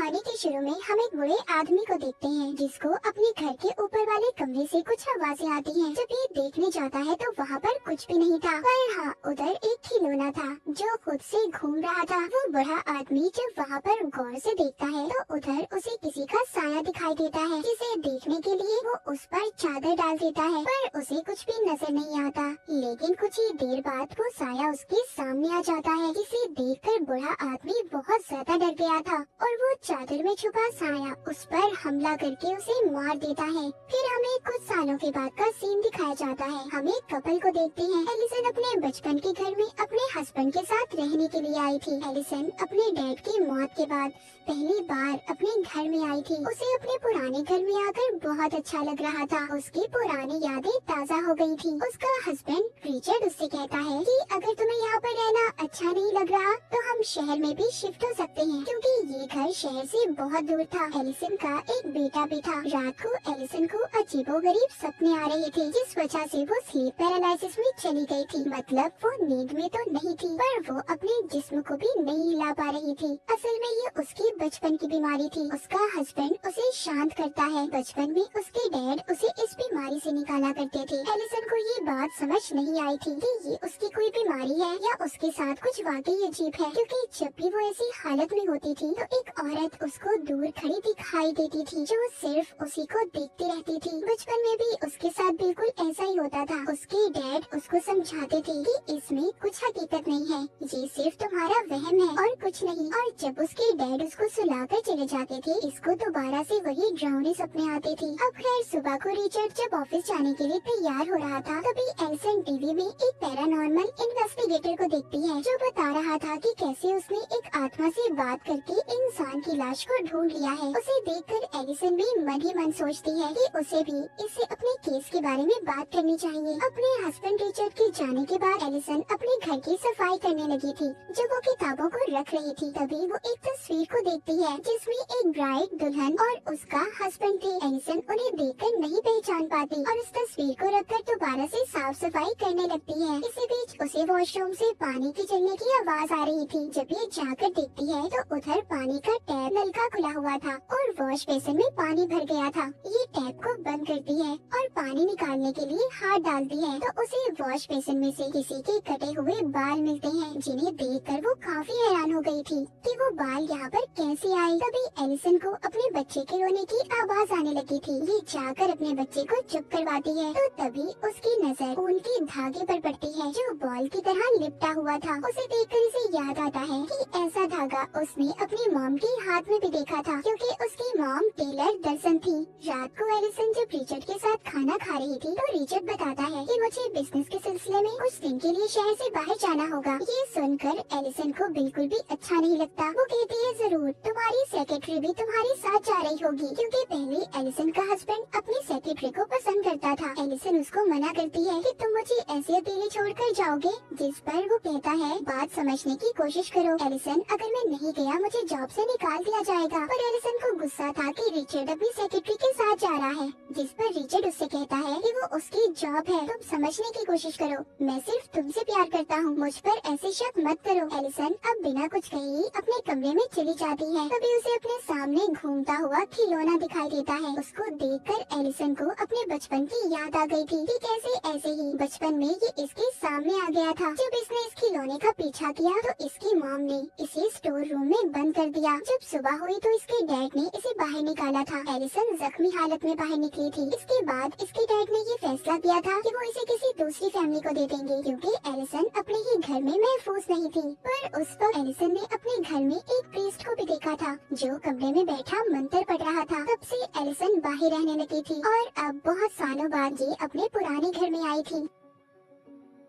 कहानी के शुरू में हम एक बूढ़े आदमी को देखते हैं जिसको अपने घर के ऊपर वाले कमरे से कुछ आवाजें आती हैं। जब ये देखने जाता है तो वहाँ पर कुछ भी नहीं था, पर हाँ उधर एक खिलौना था जो खुद से घूम रहा था। वो बूढ़ा आदमी जब वहाँ पर गौर से देखता है तो उधर उसे किसी का साया दिखाई देता है, जिसे देखने के लिए वो उस पर चादर डाल देता है, पर उसे कुछ भी नजर नहीं आता। लेकिन कुछ ही देर बाद वो साया उसके सामने आ जाता है, जिसे देखकर बूढ़ा आदमी बहुत ज्यादा डर गया था और वो चादर में छुपा साया उस पर हमला करके उसे मार देता है। फिर हमें कुछ सालों के बाद का सीन दिखाया जाता है। हम एक कपल को देखते हैं। एलिसन अपने बचपन के घर में अपने हस्बैंड के साथ रहने के लिए आई थी। एलिसन अपने डैड की मौत के बाद पहली बार अपने घर में आई थी। उसे अपने पुराने घर में आकर बहुत अच्छा लग रहा था। उसकी पुरानी यादें ताज़ा हो गई थी। उसका हस्बैंड रिचर्ड उससे कहता है कि अगर तुम्हें यहाँ पर रहना अच्छा नहीं लग रहा तो हम शहर में भी शिफ्ट हो सकते हैं, क्योंकि ये घर शहर से बहुत दूर था। एलिसन का एक बेटा भी था। रात को एलिसन को अजीबोगरीब सपने आ रहे थे, जिस वजह से वो स्लीप पैरालिसिस में चली गई थी। मतलब वो नींद में तो नहीं थी, पर वो अपने जिस्म को भी नहीं हिला पा रही थी। असल में ये उसकी बचपन की बीमारी थी। उसका हस्बैंड उसे शांत करता है। बचपन में उसके डैड उसे इस बीमारी से निकाला करते थे। एलिसन को ये बात समझ नहीं आई थी कि ये उसकी कोई बीमारी है या उसके साथ कुछ वाकई अजीब है, क्योंकि जब भी वो ऐसी हालत में होती थी तो एक औरत उसको दूर खड़ी दिखाई देती थी जो सिर्फ उसी को देखती रहती थी। बचपन में भी उसके साथ बिल्कुल ऐसा ही होता था। उसके डैड उसको समझाते थे कि इसमें कुछ हकीकत नहीं है, ये सिर्फ तुम्हारा वहम है और कुछ नहीं। और जब उसके डैड उसको सुलाकर चले जाते थे, इसको दोबारा से वही डरावने सपने आते थे। अब खैर सुबह को रिचर्ड जब ऑफिस जाने के लिए तैयार हो रहा था, तभी एलिसन टीवी में एक पैरानॉर्मल इन्वेस्टिगेटर को देखती है जो बता रहा था कि कैसे उसने एक आत्मा से बात करके इंसान की लाश को ढूंढ लिया है। उसे देखकर एलिसन भी मन ही मन सोचती है कि उसे भी इससे अपने केस के बारे में बात करनी चाहिए। अपने हस्बैंड रिचर्ड के जाने के बाद एलिसन अपने घर की सफाई करने लगी थी। जब वो किताबों को रख रही थी, तभी वो एक तस्वीर को देखती है जिसमें एक ब्राइड दुल्हन और उसका हस्बैंड थे। एलिसन उन्हें देखकर नहीं पहचान पाती और उस तस्वीर को रखकर दोबारा से साफ सफाई करने लगती है। इसी बीच उसे वॉशरूम से पानी के चलने की आवाज आ रही थी। जब ये जाकर देखती है तो उधर पानी का टैप नलका खुला हुआ था और वॉश बेसिन में पानी भर गया था। ये टैप को बंद करती है और पानी निकालने के लिए हाथ डालती है तो उसे वॉश बेसिन में से किसी के कटे हुए बाल मिलते हैं, जिन्हें देखकर वो काफी हैरान हो गई थी कि वो बाल यहाँ पर कैसे आए। तभी एलिसन को अपने बच्चे के रोने की आवाज आने लगी थी। ये जाकर अपने बच्चे को चुप करवाती है तो तभी उसकी नजर ऊन के धागे पर पड़ती है जो बॉल की तरह लिपटा हुआ था। उसे देखकर इसे याद आता है कि ऐसा धागा उसने अपनी मॉम के हाथ में भी देखा था, क्योंकि उसकी मॉम टेलर दर्शन थी। रात को एलिसन जब रिचर्ड के साथ खाना खा रही थी तो रिचर्ड बताता है कि मुझे बिजनेस के सिलसिले में कुछ दिन के लिए शहर से बाहर जाना होगा। ये सुनकर एलिसन को बिल्कुल भी अच्छा नहीं लगता। वो कहती है जरूर, तुम्हारी सेक्रेटरी भी तुम्हारे साथ जा रही होगी, क्योंकि पहले एलिसन का हस्बैंड अपनी सेक्रेटरी को पसंद करता था। एलिसन उसको मना करती है कि तुम मुझे ऐसे अकेले छोड़कर जाओगे, जिस पर वो कहता है बात समझने की कोशिश करो एलिसन, अगर मैं नहीं गया मुझे जॉब से निकाल दिया जाएगा। पर एलिसन को गुस्सा था कि रिचर्ड अपनी सेक्रेटरी के साथ जा रहा है, जिस पर रिचर्ड उससे कहता है कि वो उसकी जॉब है, तुम समझने की कोशिश करो, मैं सिर्फ तुमसे प्यार करता हूँ, मुझ पर ऐसे शक मत करो। एलिसन अब बिना कुछ कहे ही अपने कमरे में चली जाती है। तभी उसे अपने सामने घूमता हुआ खिलौना दिखाई देता है। उसको देखकर एलिसन को अपने बचपन की याद आ गई थी कि कैसे ऐसे ही बचपन में ये इसके सामने आ गया था। जब इसने इस खिलौने का पीछा किया तो इसकी मॉम ने इसे स्टोर रूम में बंद कर दिया। जब सुबह हुई तो इसके डैड ने इसे बाहर निकाला था। एलिसन जख्मी हालत में बाहर निकली थी। इसके बाद इसके डैड ने ये फैसला किया था कि वो इसे किसी दूसरी फैमिली को दे देंगे, क्योंकि एलिसन अपने ही घर में महफूज नहीं थी। पर उस वक्त एलिसन ने अपने घर में एक प्रीस्ट को भी देखा था जो कमरे में बैठा मंत्र पढ़ रहा था। तब से एलिसन बाहर रहने लगी थी और अब बहुत सालों बाद ये अपने पुराने घर में आई थी।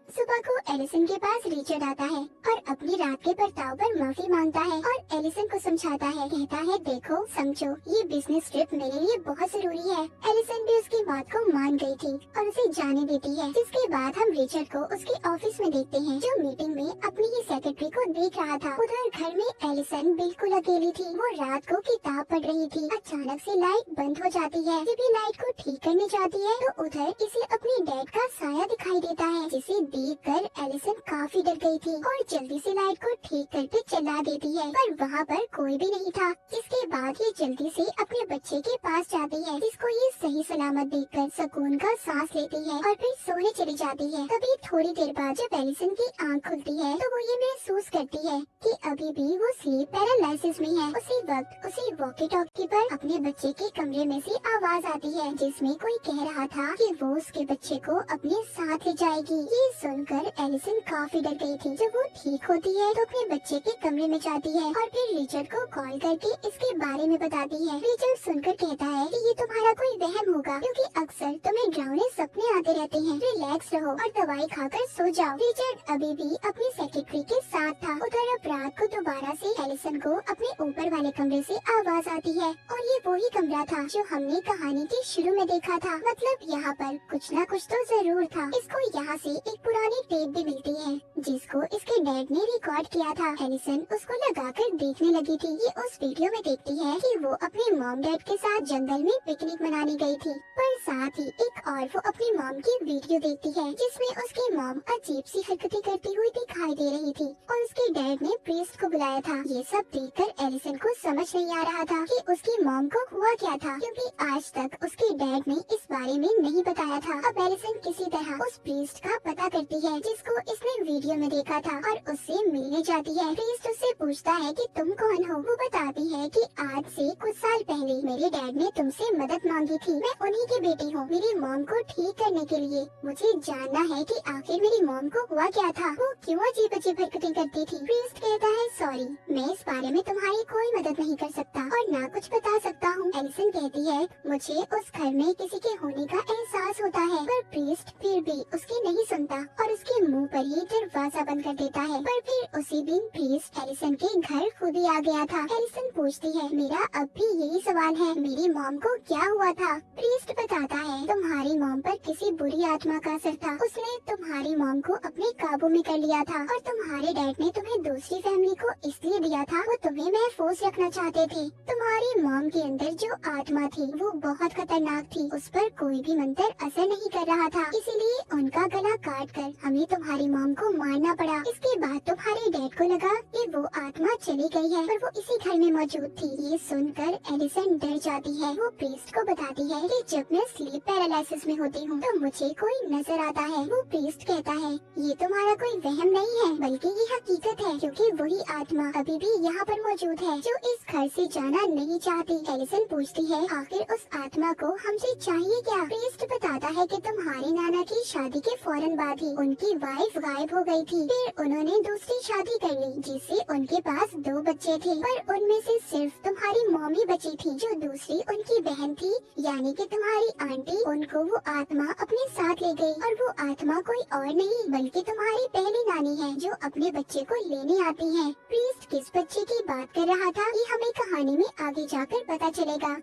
सुबह को एलिसन के पास रिचर्ड आता है और अपनी रात के बर्ताव पर माफी मांगता है और एलिसन को समझाता है। कहता है देखो समझो, ये बिजनेस ट्रिप मेरे लिए बहुत जरूरी है। एलिसन भी उसकी बात को मान गई थी और उसे जाने देती है। जिसके बाद हम रिचर्ड को उसके ऑफिस में देखते हैं जो मीटिंग में अपनी ही सेक्रेटरी को देख रहा था। उधर घर में एलिसन बिल्कुल अकेली थी। वो रात को किताब पढ़ रही थी। अचानक से लाइट बंद हो जाती है। जब ये लाइट को ठीक करने जाती है तो उधर इसे अपने डैड का साया दिखाई देता है, जिसे देखकर एलिसन काफी डर गई थी और जल्दी से लाइट को ठीक करके चला देती है, पर वहाँ पर कोई भी नहीं था। इसके बाद ये जल्दी से अपने बच्चे के पास जाती है, जिसको ये सही सलामत देखकर सुकून का सांस लेती है और फिर सोने चली जाती है। तभी थोड़ी देर बाद जब एलिसन की आंख खुलती है तो वो ये महसूस करती है कि अभी भी वो स्लीप पैरालिसिस में है। उसी वक्त उसी वॉकी टॉकी पर अपने बच्चे के कमरे में से आवाज आती है, जिसमें कोई कह रहा था कि वो उसके बच्चे को अपने साथ ले जाएगी। ये सुनकर एलिसन काफी डर गई थी। जब वो ठीक होती है तो अपने बच्चे के कमरे में जाती है और फिर रिचर्ड को कॉल करके इसके बारे में बताती है। रिचर्ड सुनकर कहता है कि ये तुम्हारा कोई वहम होगा, क्योंकि अक्सर तुम्हें डरावने सपने आते रहते हैं। रिलैक्स रहो और दवाई खाकर सो जाओ। रिचर्ड अभी भी अपनी सेक्रेटरी के साथ था। उधर अब रात को दोबारा से एलिसन को अपने ऊपर वाले कमरे से आवाज आती है और ये वही कमरा था जो हमने कहानी के शुरू में देखा था। मतलब यहाँ पर कुछ न कुछ तो जरूर था। इसको यहाँ से एक पुरानी टेप भी मिलती है जिसको इसके डैड ने रिकॉर्ड किया था। एलिसन उसको लगाकर देखने लगी थी। ये उस वीडियो में देखती है कि वो अपने मॉम डैड के साथ जंगल में पिकनिक मनाने गई थी, पर साथ ही एक और वो अपनी मॉम की वीडियो देखती है जिसमें उसकी मॉम अजीब सी हरकतें करती हुई दिखाई दे रही थी और उसके डैड ने प्रीस्ट को बुलाया था। ये सब देखकर एलिसन को समझ नहीं आ रहा था कि उसकी मॉम को हुआ क्या था, क्योंकि आज तक उसके डैड ने इस बारे में नहीं बताया था। अब एलिसन किसी तरह उस प्रीस्ट का पता करती है जिसको इसने वीडियो में देखा था और उससे मिलने जाती है। प्रीस्ट उससे पूछता है कि तुम कौन हो। वो बताती है कि आज से कुछ साल पहले मेरे डैड ने तुमसे मदद मांगी थी। मैं उन्हीं की बेटी हूँ। मेरी मॉम को ठीक करने के लिए मुझे जानना है कि आखिर मेरी मॉम को हुआ क्या था, वो क्यों अजीब अजीब हरकतें करती थी। प्रीस्ट कहता है सॉरी, मैं इस बारे में तुम्हारी कोई मदद नहीं कर सकता और ना कुछ बता सकता हूँ। एलिसन कहती है मुझे उस घर में किसी के होने का एहसास होता है, पर प्रीस्ट फिर भी उसकी नहीं सुनता और उसके मुंह पर ही दरवाजा बंद कर देता है। पर फिर उसी दिन प्रीस्ट एलिसन के घर खुद ही आ गया था। एलिसन पूछती है मेरा अब भी यही सवाल है, मेरी मॉम को क्या हुआ था। प्रीस्ट बताता है तुम्हारी मॉम पर किसी बुरी आत्मा का असर था। उसने तुम्हारी मॉम को अपने काबू में कर लिया था और तुम्हारे डैड ने तुम्हें दूसरी फैमिली को इसलिए दिया था, वो तुम्हें महफूज रखना चाहते थे। तुम्हारी मॉम के अंदर जो आत्मा थी वो बहुत खतरनाक थी। उस पर कोई भी मंत्र असर नहीं कर रहा था, इसीलिए उनका गला काट कर हमें तुम्हारी मॉम को मारना पड़ा। इसके बाद तुम्हारे डैड को लगा कि वो आत्मा चली गई है, पर वो इसी घर में मौजूद थी। ये सुनकर एलिसन डर जाती है। वो प्रीस्ट को बताती है कि जब मैं स्लीप पैरालिसिस में होती हूँ तो मुझे कोई नजर आता है। वो प्रीस्ट कहता है ये तुम्हारा कोई वहम नहीं है, बल्कि ये हकीकत है, क्योंकि वही आत्मा अभी भी यहाँ पर मौजूद है जो इस घर से जाना नहीं चाहती। एलिसन पूछती है आखिर उस आत्मा को हमसे चाहिए क्या। प्रीस्ट बताता है कि तुम्हारे नाना की शादी के फौरन बाद ही उनकी वाइफ गायब हो गई थी। फिर उन्होंने दूसरी शादी कर ली जिससे उनके पास 2 बच्चे थे, पर उनमें से सिर्फ तुम्हारी मॉम ही बची थी। जो दूसरी उनकी बहन थी यानी कि तुम्हारी आंटी, उनको वो आत्मा अपने साथ ले गई और वो आत्मा कोई और नहीं बल्कि तुम्हारी पहली नानी है जो अपने बच्चे को लेने आती है। प्रीस्ट किस बच्चे की बात कर रहा था ये हमें कहानी में आगे जाकर पता चलेगा।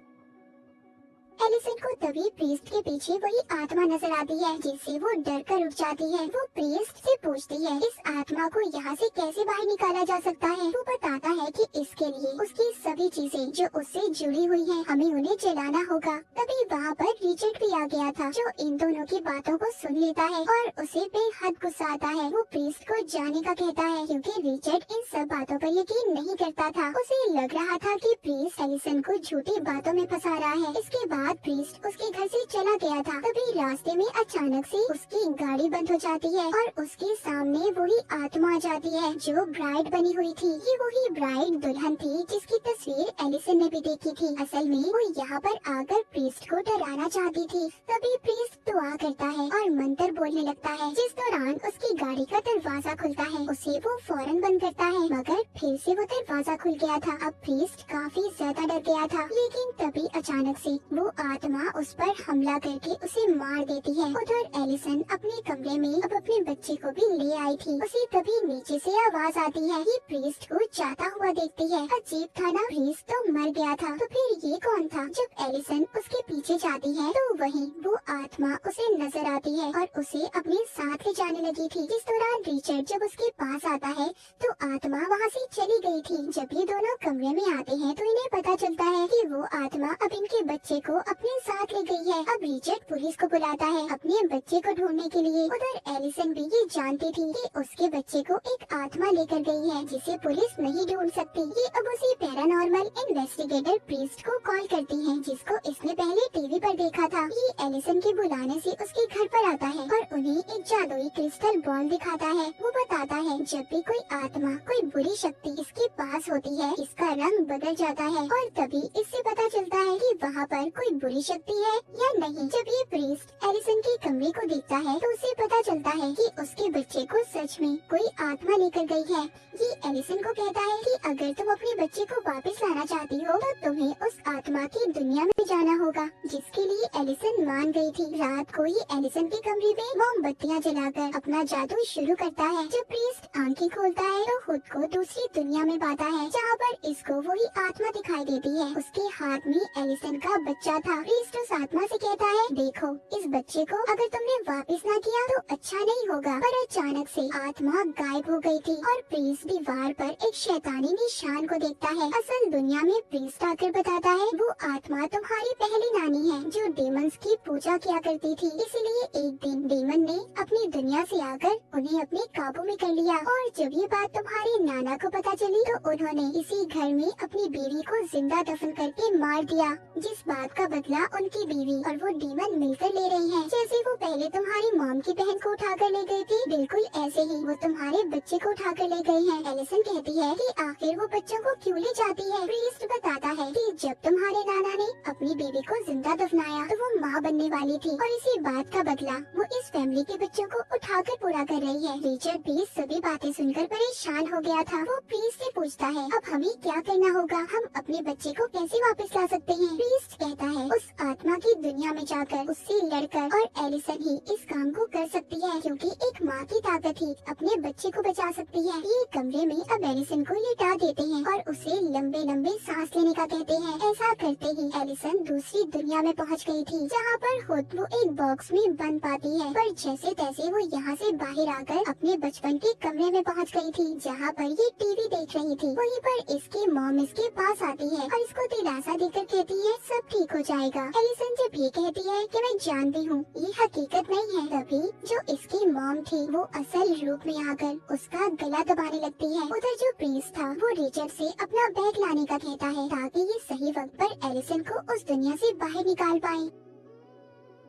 एलिसन को तभी प्रीस्ट के पीछे वही आत्मा नजर आती है जिससे वो डर कर उठ जाती है। वो प्रीस्ट से पूछती है इस आत्मा को यहाँ से कैसे बाहर निकाला जा सकता है। वो बताता है कि इसके लिए उसकी सभी चीजें जो उससे जुड़ी हुई हैं हमें उन्हें जलाना होगा। तभी वहाँ पर रिचर्ड भी आ गया था जो इन दोनों की बातों को सुन लेता है और उसे बेहद गुस्सा आता है। वो प्रीस्ट को जाने का कहता है क्योंकि रिचर्ड इन सब बातों पर यकीन नहीं करता था। उसे लग रहा था कि प्रीस्ट एलिसन को झूठी बातों में फंसा रहा है। इसके बाद प्रीस्ट उसके घर से चला गया था। तभी रास्ते में अचानक से उसकी गाड़ी बंद हो जाती है और उसके सामने वही आत्मा आ जाती है जो ब्राइड बनी हुई थी। ये वही ब्राइड दुल्हन थी जिसकी तस्वीर एलिसन ने भी देखी थी। असल में वो यहाँ पर आकर प्रीस्ट को डराना चाहती थी। तभी प्रीस्ट दुआ करता है और मंत्र बोलने लगता है, जिस दौरान उसकी गाड़ी का दरवाजा खुलता है। उसे वो फौरन बंद करता है मगर फिर से वो दरवाजा खुल गया था। अब प्रीस्ट काफी ज्यादा डर गया था, लेकिन तभी अचानक से वो आत्मा उस पर हमला करके उसे मार देती है। उधर एलिसन अपने कमरे में अब अपने बच्चे को भी ले आई थी। उसे तभी नीचे से आवाज आती है। ये प्रीस्ट को जाता हुआ देखती है। अजीब था ना, प्रीस्ट तो मर गया था, तो फिर ये कौन था। जब एलिसन उसके पीछे जाती है तो वहीं वो आत्मा उसे नजर आती है और उसे अपने साथ ले जाने लगी थी। जिस दौरान रिचर्ड जब उसके पास आता है तो आत्मा वहाँ से चली गई थी। जब ये दोनों कमरे में आते हैं तो इन्हें पता चलता है कि वो आत्मा अब इनके बच्चे को अपने साथ ले गई है। अब रिचर्ड पुलिस को बुलाता है अपने बच्चे को ढूंढने के लिए। उधर एलिसन भी ये जानती थी कि उसके बच्चे को एक आत्मा लेकर गई है जिसे पुलिस नहीं ढूंढ सकती। ये अब उसी पैरानॉर्मल इन्वेस्टिगेटर प्रीस्ट को कॉल करती है जिसको इसने पहले टीवी पर देखा था। ये एलिसन के बुलाने से उसके घर पर आता है और उन्हें एक जादुई क्रिस्टल बॉल दिखाता है। वो बताता है जब भी कोई आत्मा, कोई बुरी शक्ति इसके पास होती है, इसका रंग बदल जाता है और तभी इससे पता चलता है कि वहाँ पर कोई बुरी शक्ति है या नहीं। जब ये प्रीस्ट एलिसन के कमरे को देखता है तो उसे पता चलता है कि उसके बच्चे को सच में कोई आत्मा लेकर गई है। ये एलिसन को कहता है कि अगर तुम अपने बच्चे को वापस लाना चाहती हो तो तुम्हें उस आत्मा की दुनिया में जाना होगा, जिसके लिए एलिसन मान गई थी। रात को ये एलिसन के कमरे में मोमबत्तियां जलाकर अपना जादू शुरू करता है। जब प्रीस्ट आंखें खोलता है तो खुद को दूसरी दुनिया में पाता है जहाँ पर इसको वही आत्मा दिखाई देती है। उसके हाथ में एलिसन का बच्चा था। प्रीस्ट उस आत्मा से कहता है, देखो इस बच्चे को अगर तुमने वापस ना किया तो अच्छा नहीं होगा। पर अचानक से आत्मा गायब हो गई थी और प्रीस्ट दीवार पर एक शैतानी निशान को देखता है। असल दुनिया में प्रीस्ट आकर बताता है वो आत्मा तुम्हारी पहली नानी है जो डेमंस की पूजा किया करती थी। इसलिए एक दिन डेमन ने अपनी दुनिया से आकर उन्हें अपने काबू में कर लिया और जब ये बात तुम्हारी नाना को पता चली तो उन्होंने इसी घर में अपनी बीवी को जिंदा दफन करके मार दिया, जिस बात का बदला उनकी बीवी और वो डीमन मिलकर ले रही हैं। जैसे वो पहले तुम्हारी मॉम की बहन को उठाकर ले गई थी, बिल्कुल ऐसे ही वो तुम्हारे बच्चे को उठाकर ले गई हैं। एलिसन कहती है कि आखिर वो बच्चों को क्यों ले जाती है। प्रीस्ट बताता है कि जब तुम्हारे नाना ने अपनी बीवी को जिंदा दफनाया तो वो माँ बनने वाली थी और इसी बात का बदला वो इस फैमिली के बच्चों को उठाकर पूरा कर रही है। रिचर्ड भी सभी बातें सुनकर परेशान हो गया था। वो प्रीस्ट से पूछता है अब हमें क्या करना होगा, हम अपने बच्चे को कैसे वापस ला सकते हैं। प्रीस्ट कहता है उस आत्मा की दुनिया में जाकर उससे लड़कर और एलिसन ही इस काम को कर सकती है क्योंकि एक माँ की ताकत ही अपने बच्चे को बचा सकती है। ये कमरे में अब एलिसन को लिटा देते हैं और उसे लंबे लंबे सांस लेने का कहते हैं। ऐसा करते ही एलिसन दूसरी दुनिया में पहुंच गई थी जहाँ पर खुद वो एक बॉक्स में बंद पाती है। पर जैसे तैसे वो यहाँ से बाहर आकर अपने बचपन के कमरे में पहुँच गई थी जहाँ पर ये टीवी देख रही थी। वहीं पर इसकी मॉम इसके पास आती है और इसको दिलासा देकर कहती है सब ठीक हो जाएगा। एलिसन जब ये कहती है कि मैं जानती हूँ ये हकीकत नहीं है, तभी जो इसकी मॉम थी वो असल रूप में आकर उसका गला दबाने लगती है। उधर जो प्रीस्ट था वो रिचर्ड से अपना बैग लाने का कहता है ताकि ये सही वक्त पर एलिसन को उस दुनिया से बाहर निकाल पाए।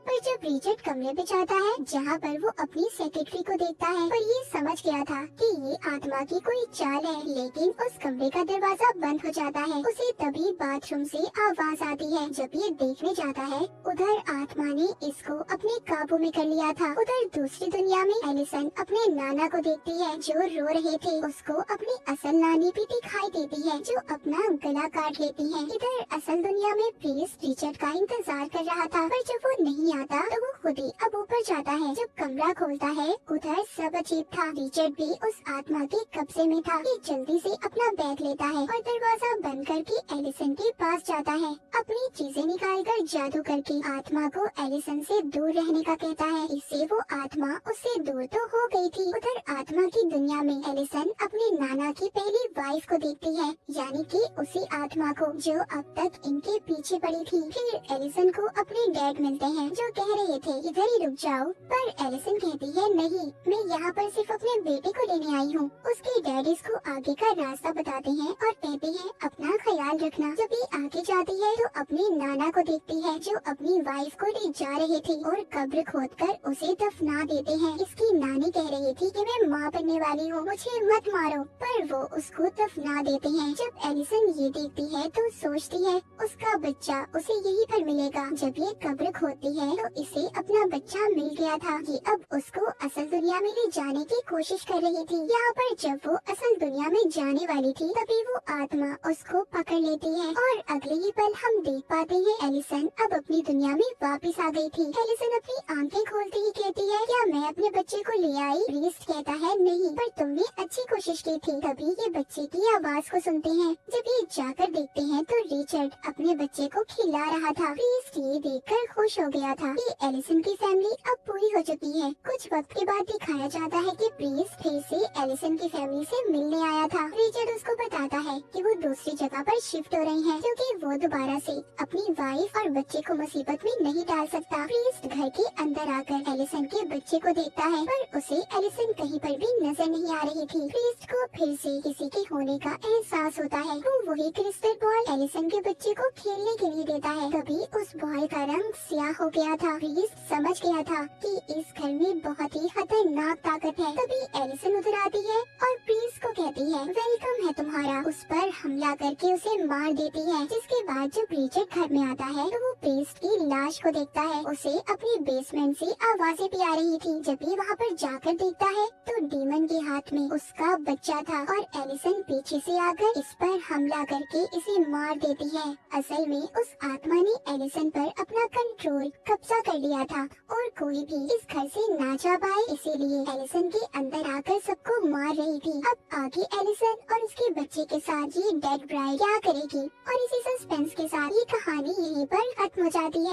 पर जब रिचर्ड कमरे पे जाता है जहाँ पर वो अपनी सेक्रेटरी को देखता है, पर ये समझ गया था कि ये आत्मा की कोई चाल है, लेकिन उस कमरे का दरवाजा बंद हो जाता है। उसे तभी बाथरूम से आवाज आती है। जब ये देखने जाता है उधर आत्मा ने इसको अपने काबू में कर लिया था। उधर दूसरी दुनिया में एलिसन अपने नाना को देखती है जो रो रहे थे। उसको अपनी असल नानी भी दिखाई देती है जो अपना गला काट लेती है। इधर असल दुनिया में प्रीस्ट रिचर्ड का इंतजार कर रहा था, पर जब वो नहीं आता तो वो खुद ही अब ऊपर जाता है। जब कमरा खोलता है उधर सब अजीब था। रिचर्ड भी उस आत्मा के कब्जे में था। ये जल्दी से अपना बैग लेता है और दरवाजा बंद करके एलिसन के पास जाता है। अपनी चीजें निकालकर जादू करके आत्मा को एलिसन से दूर रहने का कहता है। इससे वो आत्मा उससे दूर तो हो गई थी। उधर आत्मा की दुनिया में एलिसन अपने नाना की पहली वाइफ को देखती है, यानी कि उसी आत्मा को जो अब तक इनके पीछे पड़ी थी। फिर एलिसन को अपने डैड मिलते हैं जो कह रहे थे इधर ही रुक जाओ, पर एलिसन कहती है नहीं, मैं यहाँ पर सिर्फ अपने बेटे को लेने आई हूँ। उसके डैड इसको आगे का रास्ता बताते हैं और कहते हैं अपना ख्याल रखना। जब ये आगे जाती है तो अपने नाना को देखती है जो अपनी वाइफ को ले जा रहे थे और कब्र खोदकर उसे दफना देते हैं। इसकी नानी कह रही थी कि मैं माँ बनने वाली हूँ, मुझे मत मारो, पर वो उसको दफना देते हैं। जब एलिसन ये देखती है तो सोचती है उसका बच्चा उसे यही पर मिलेगा। जब ये कब्र खोदती है तो इसे अपना बच्चा मिल गया था। ये अब उसको असल दुनिया में ले जाने की कोशिश कर रही थी। यहाँ पर जब वो असल दुनिया में जाने वाली थी तभी वो आत्मा उसको पकड़ लेती है और अगले ही पल हम देख पाते हैं एलिसन अब अपनी दुनिया में वापस आ गई थी। एलिसन अपनी आंखें खोलते ही कहती है क्या मैं अपने बच्चे को ले आई? प्रीस्ट कहता है नहीं, पर तुमने अच्छी कोशिश की थी। तभी ये बच्चे की आवाज को सुनते हैं। जब ये जाकर देखते हैं तो रिचर्ड अपने बच्चे को खिला रहा था। प्रीस्ट ये देखकर खुश हो गया था। था कि एलिसन की फैमिली अब पूरी हो चुकी है। कुछ वक्त के बाद दिखाया जाता है कि प्रीस्ट फिर से एलिसन की फैमिली से मिलने आया था। रिचर्ड उसको बताता है कि वो दूसरी जगह पर शिफ्ट हो रही हैं, क्योंकि वो दोबारा से अपनी वाइफ और बच्चे को मुसीबत में नहीं डाल सकता। प्रीस्ट घर के अंदर आकर एलिसन के बच्चे को देखता है, पर उसे एलिसन कहीं पर भी नजर नहीं आ रही थी। प्रीस्ट को फिर से किसी के होने का एहसास होता है। वो वही क्रिस्टल बॉल एलिसन के बच्चे को खेलने के लिए देता है। तभी उस बॉल का रंग स्याह हो गया था। प्रीस्ट समझ गया था कि इस घर में बहुत ही खतरनाक ताकत है। तभी एलिसन उधर आती है और प्रीस्ट को कहती है वेलकम है तुम्हारा। उस पर हमला करके उसे मार देती है। जिसके बाद जब रिचर्ड घर में आता है तो वो प्रीस्ट की लाश को देखता है। उसे अपने बेसमेंट से आवाजें भी आ रही थी। जब भी वहाँ पर जाकर देखता है तो डीमन के हाथ में उसका बच्चा था और एलिसन पीछे से आकर इस पर हमला करके इसे मार देती है। असल में उस आत्मा ने एलिसन पर अपना कंट्रोल कब्जा कर लिया था और कोई भी इस घर से ना जा पाए, इसीलिए एलिसन के अंदर आकर सबको मार रही थी। अब आगे एलिसन और उसके बच्चे के साथ ये डेड ब्राइड क्या करेगी, और इसी सस्पेंस के साथ ये कहानी यहीं पर खत्म हो जाती है।